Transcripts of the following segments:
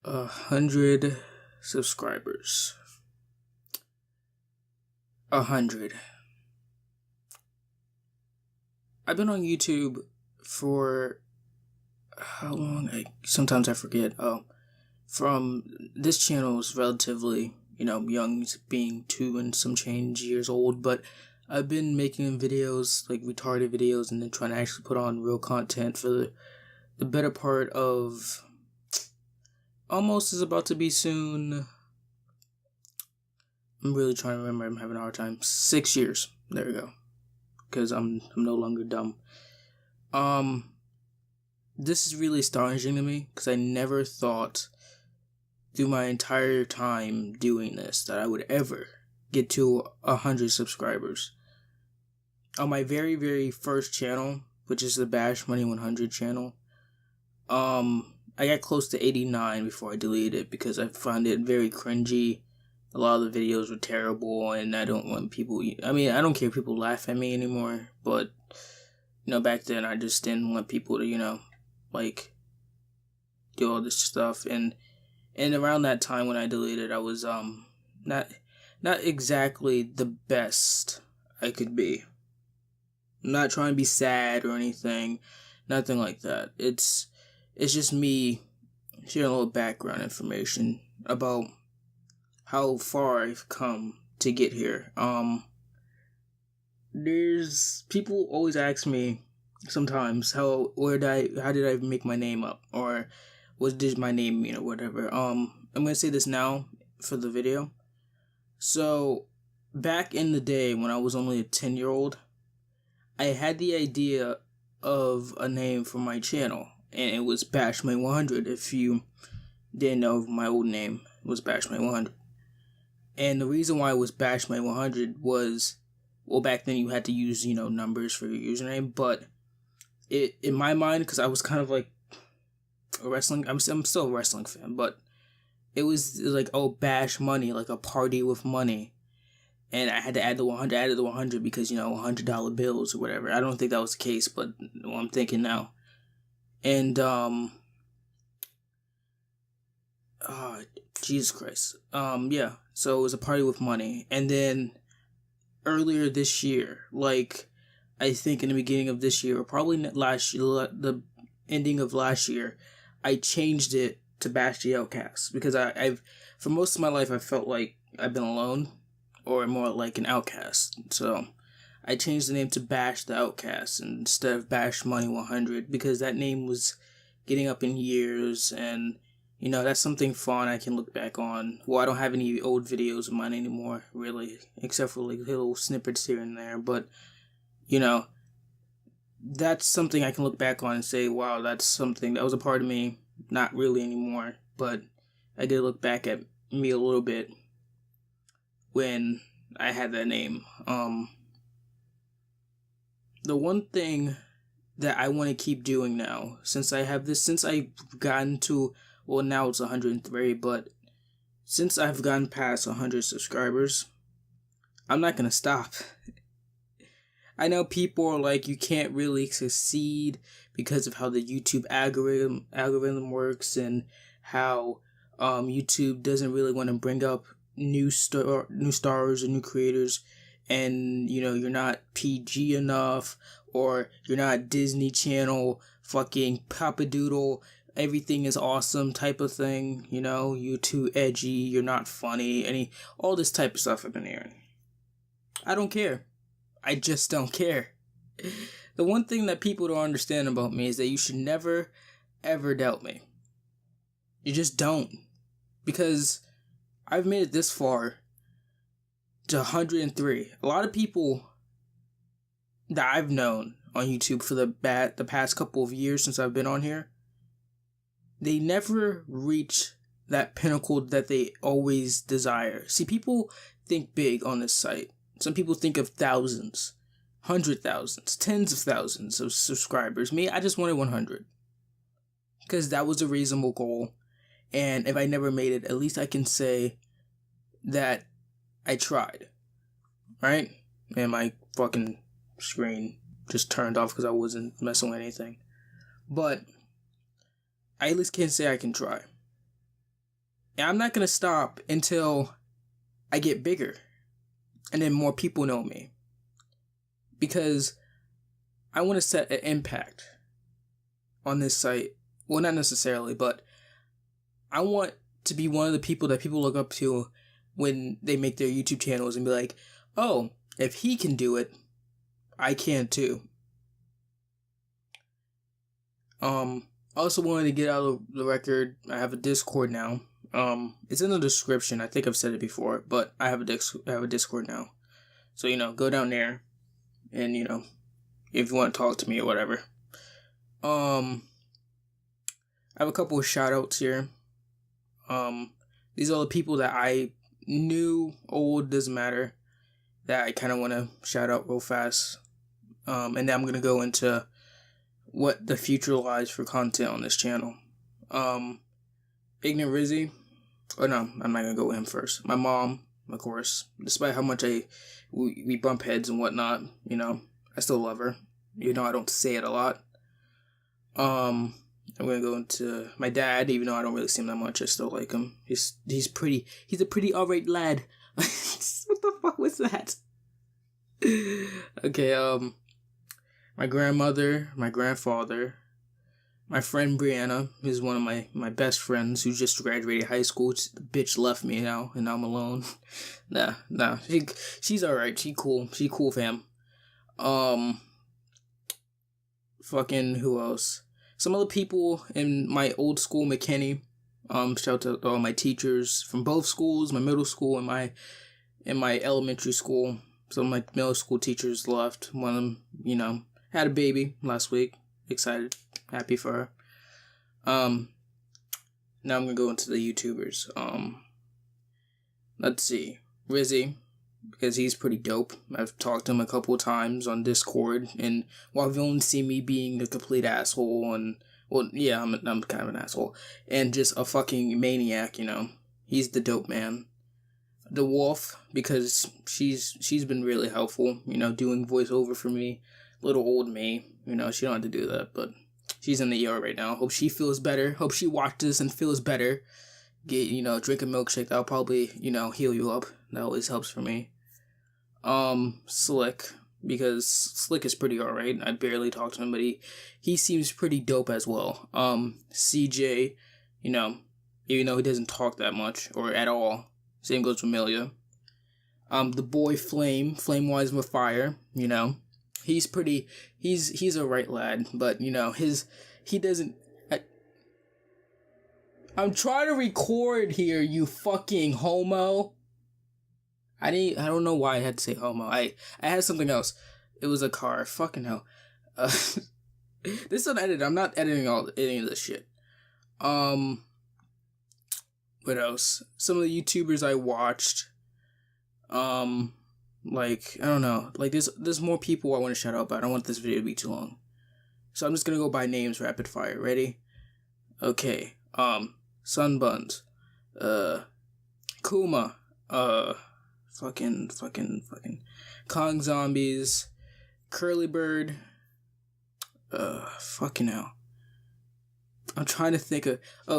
100 subscribers. 100. I've been on YouTube for how long? Sometimes I forget. From this channel is relatively, young, being 2 and some change years old, but I've been making videos, like retarded videos, and then trying to actually put on real content for the better part of almost is about to be soon. I'm really trying to remember. I'm having a hard time. 6 years. There we go. Because I'm no longer dumb. This is really astonishing to me because I never thought through my entire time doing this that I would ever get to 100 subscribers. On my very, very first channel, which is the Bashmoney100 channel, I got close to 89 before I deleted it because I found it very cringy. A lot of the videos were terrible, and I don't want people... I don't care if people laugh at me anymore, but, back then I just didn't want people to, do all this stuff. And around that time when I deleted, I was, not exactly the best I could be. I'm not trying to be sad or anything, nothing like that. It's just me sharing a little background information about how far I've come to get here. There's people always ask me sometimes how did I make my name up, or what does my name mean, or whatever. I'm gonna say this now for the video. So back in the day when I was only a 10-year-old, I had the idea of a name for my channel, and it was Bashmoney100. If you didn't know, my old name was Bashmoney100. And the reason why it was Bashmoney100 was, well, back then you had to use, numbers for your username, but in my mind, because I was kind of like a wrestling, I'm still a wrestling fan, but it was like, oh, Bash Money, like a party with money. And I had to add the 100, added the 100 because, $100 bills or whatever. I don't think that was the case, but I'm thinking now. And, Jesus Christ. Yeah. So it was a party with money. And then earlier this year, I think in the beginning of this year, or probably last year, the ending of last year, I changed it to BashTheOutcast because I've for most of my life I felt like I've been alone, or more like an outcast. So I changed the name to BashTheOutcast instead of Bashmoney100 because that name was getting up in years, and that's something fun I can look back on. Well, I don't have any old videos of mine anymore, really, except for little snippets here and there, but that's something I can look back on and say, wow, that's something that was a part of me. Not really anymore, but I did look back at me a little bit when I had that name. The one thing that I want to keep doing now, since I've gotten to, well, now it's 103, but since I've gotten past 100 subscribers, I'm not gonna stop. I know people are like, you can't really succeed because of how the YouTube algorithm works, and how YouTube doesn't really want to bring up new stars or new creators, and you're not PG enough, or you're not Disney Channel fucking Papadoodle, everything is awesome type of thing. You're too edgy, you're not funny, all this type of stuff I've been hearing. I don't care. I just don't care. The one thing that people don't understand about me is that you should never, ever doubt me. You just don't. Because I've made it this far to 103. A lot of people that I've known on YouTube for the past couple of years since I've been on here, they never reach that pinnacle that they always desire. See, people think big on this site. Some people think of thousands, 100,000s, tens of thousands of subscribers. Me, I just wanted 100. Because that was a reasonable goal. And if I never made it, at least I can say that I tried. Right? And my fucking screen just turned off because I wasn't messing with anything. But I at least can say I can try. And I'm not going to stop until I get bigger and then more people know me. Because I want to set an impact on this site. Well, not necessarily, but I want to be one of the people that people look up to when they make their YouTube channels and be like, oh, if he can do it, I can too. I also wanted to get out of the record. I have a Discord now. It's in the description. I think I've said it before, but I have a Discord now. So, go down there and, if you want to talk to me or whatever. I have a couple of shout outs here. These are the people that I knew, old, doesn't matter, that I kind of want to shout out real fast. And then I'm going to go into what the future lies for content on this channel. Ignorant Rizzy. Oh no, I'm not going to go with him first. My mom, of course. Despite how much we bump heads and whatnot, I still love her. I don't say it a lot. I'm going to go into my dad, even though I don't really see him that much. I still like him. He's pretty. He's a pretty alright lad. What the fuck was that? Okay, my grandmother, my grandfather, my friend Brianna, who's one of my best friends who just graduated high school. The bitch left me now, and I'm alone. Nah, she's alright. She cool, fam. Fucking who else? Some other people in my old school, McKinney. Shout out to all my teachers from both schools, my middle school and my elementary school. Some of my middle school teachers left. One of them, had a baby last week. Excited. Happy for her. Now I'm gonna go into the YouTubers. Let's see. Rizzy, because he's pretty dope. I've talked to him a couple of times on Discord, and while you've only seen me being a complete asshole, and, well, yeah, I'm kind of an asshole, and just a fucking maniac, he's the dope man. The Wolf, because she's been really helpful, doing voiceover for me. Little old me, she don't have to do that, but she's in the ER right now. Hope she feels better. Hope she watches and feels better. Get, drink a milkshake. That'll probably, heal you up. That always helps for me. Slick, because Slick is pretty alright. I barely talk to him, but he seems pretty dope as well. CJ, even though he doesn't talk that much, or at all. Same goes for Amelia. The boy Flame Wise with Fire, he's pretty, he's a right lad, but, he doesn't, I'm trying to record here, you fucking homo. I don't know why I had to say homo. I had something else. It was a car. Fucking hell. This is unedited. I'm not editing any of this shit. What else? Some of the YouTubers I watched. Like, I don't know. Like, there's more people I want to shout out, but I don't want this video to be too long. So I'm just gonna go by names rapid fire. Ready? Okay. Sunbuns. Kuma. Fucking. Kong Zombies. Curly Bird. Fucking hell. I'm trying to think of,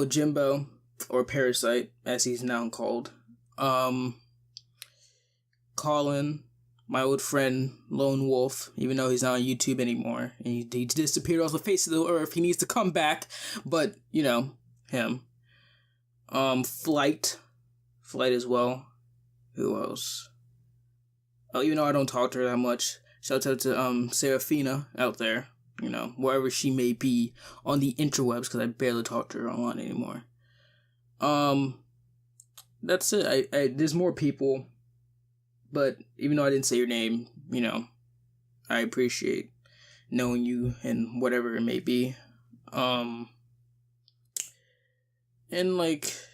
Jimbo. Or Parasite, as he's now called. Colin, my old friend, Lone Wolf, even though he's not on YouTube anymore. And he disappeared off the face of the earth. He needs to come back. But, him. Flight as well. Who else? Oh, even though I don't talk to her that much. Shout out to, Serafina out there. Wherever she may be on the interwebs, because I barely talk to her online anymore. That's it. I there's more people, but even though I didn't say your name, I appreciate knowing you and whatever it may be. And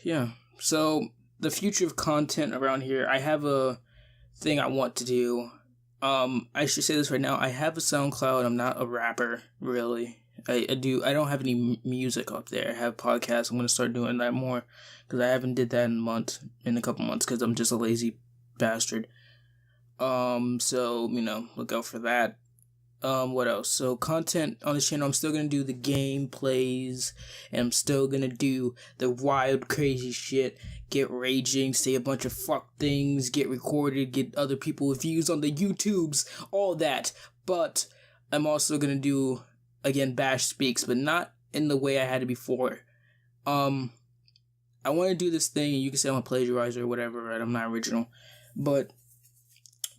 yeah. So the future of content around here, I have a thing I want to do. I should say this right now. I have a SoundCloud. I'm not a rapper, really. I don't have any music up there. I have podcasts. I'm going to start doing that more because I haven't did that in a couple months because I'm just a lazy bastard. So, look out for that. What else? So content on this channel, I'm still gonna do the gameplays, and I'm still gonna do the wild, crazy shit. Get raging, say a bunch of fuck things, get recorded, get other people views on the YouTubes, all that. But I'm also gonna do, again, Bash Speaks, but not in the way I had it before. I want to do this thing, and you can say I'm a plagiarizer or whatever, right? I'm not original. But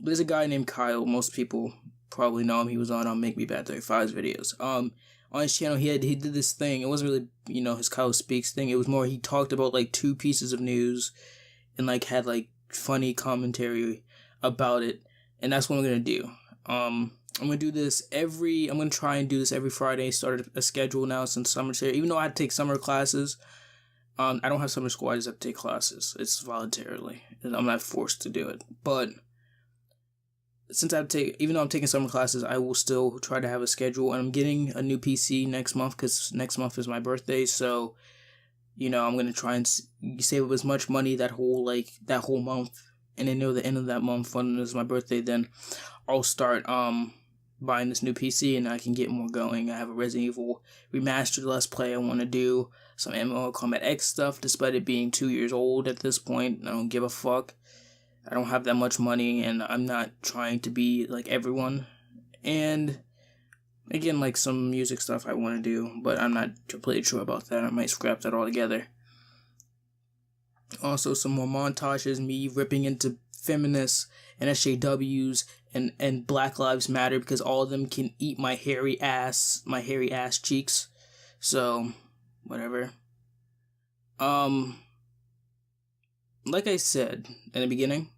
there's a guy named Kyle. Most people probably know him. He was on Make Me Bad 35's videos. On his channel, he did this thing. It wasn't really, his Kyle Speaks thing. It was more he talked about like 2 pieces of news and like had like funny commentary about it. And that's what I'm gonna do. I'm gonna try and do this every Friday. Started a schedule now since summer's here. Even though I had to take summer classes, I don't have summer school. I just have to take classes. It's voluntarily. I'm not forced to do it. But since even though I'm taking summer classes, I will still try to have a schedule. And I'm getting a new PC next month because next month is my birthday. So, I'm gonna try and save up as much money that whole month. And then near the end of that month, when it's my birthday, then I'll start buying this new PC and I can get more going. I have a Resident Evil Remastered Let's Play I want to do. Some MMO Combat X stuff, despite it being 2 years old at this point. I don't give a fuck. I don't have that much money, and I'm not trying to be like everyone. And again, like some music stuff I want to do, but I'm not completely sure about that. I might scrap that all together. Also, some more montages, me ripping into feminists and SJWs and Black Lives Matter, because all of them can eat my hairy ass cheeks. So, whatever. Like I said in the beginning,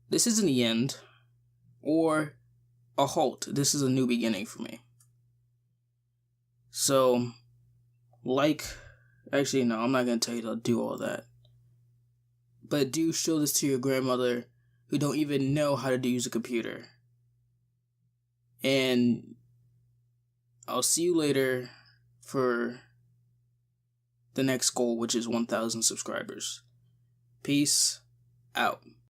this isn't the end or a halt. This is a new beginning for me. So, actually, no, I'm not going to tell you to do all that. But do show this to your grandmother who don't even know how to use a computer. And I'll see you later for the next goal, which is 1,000 subscribers. Peace out.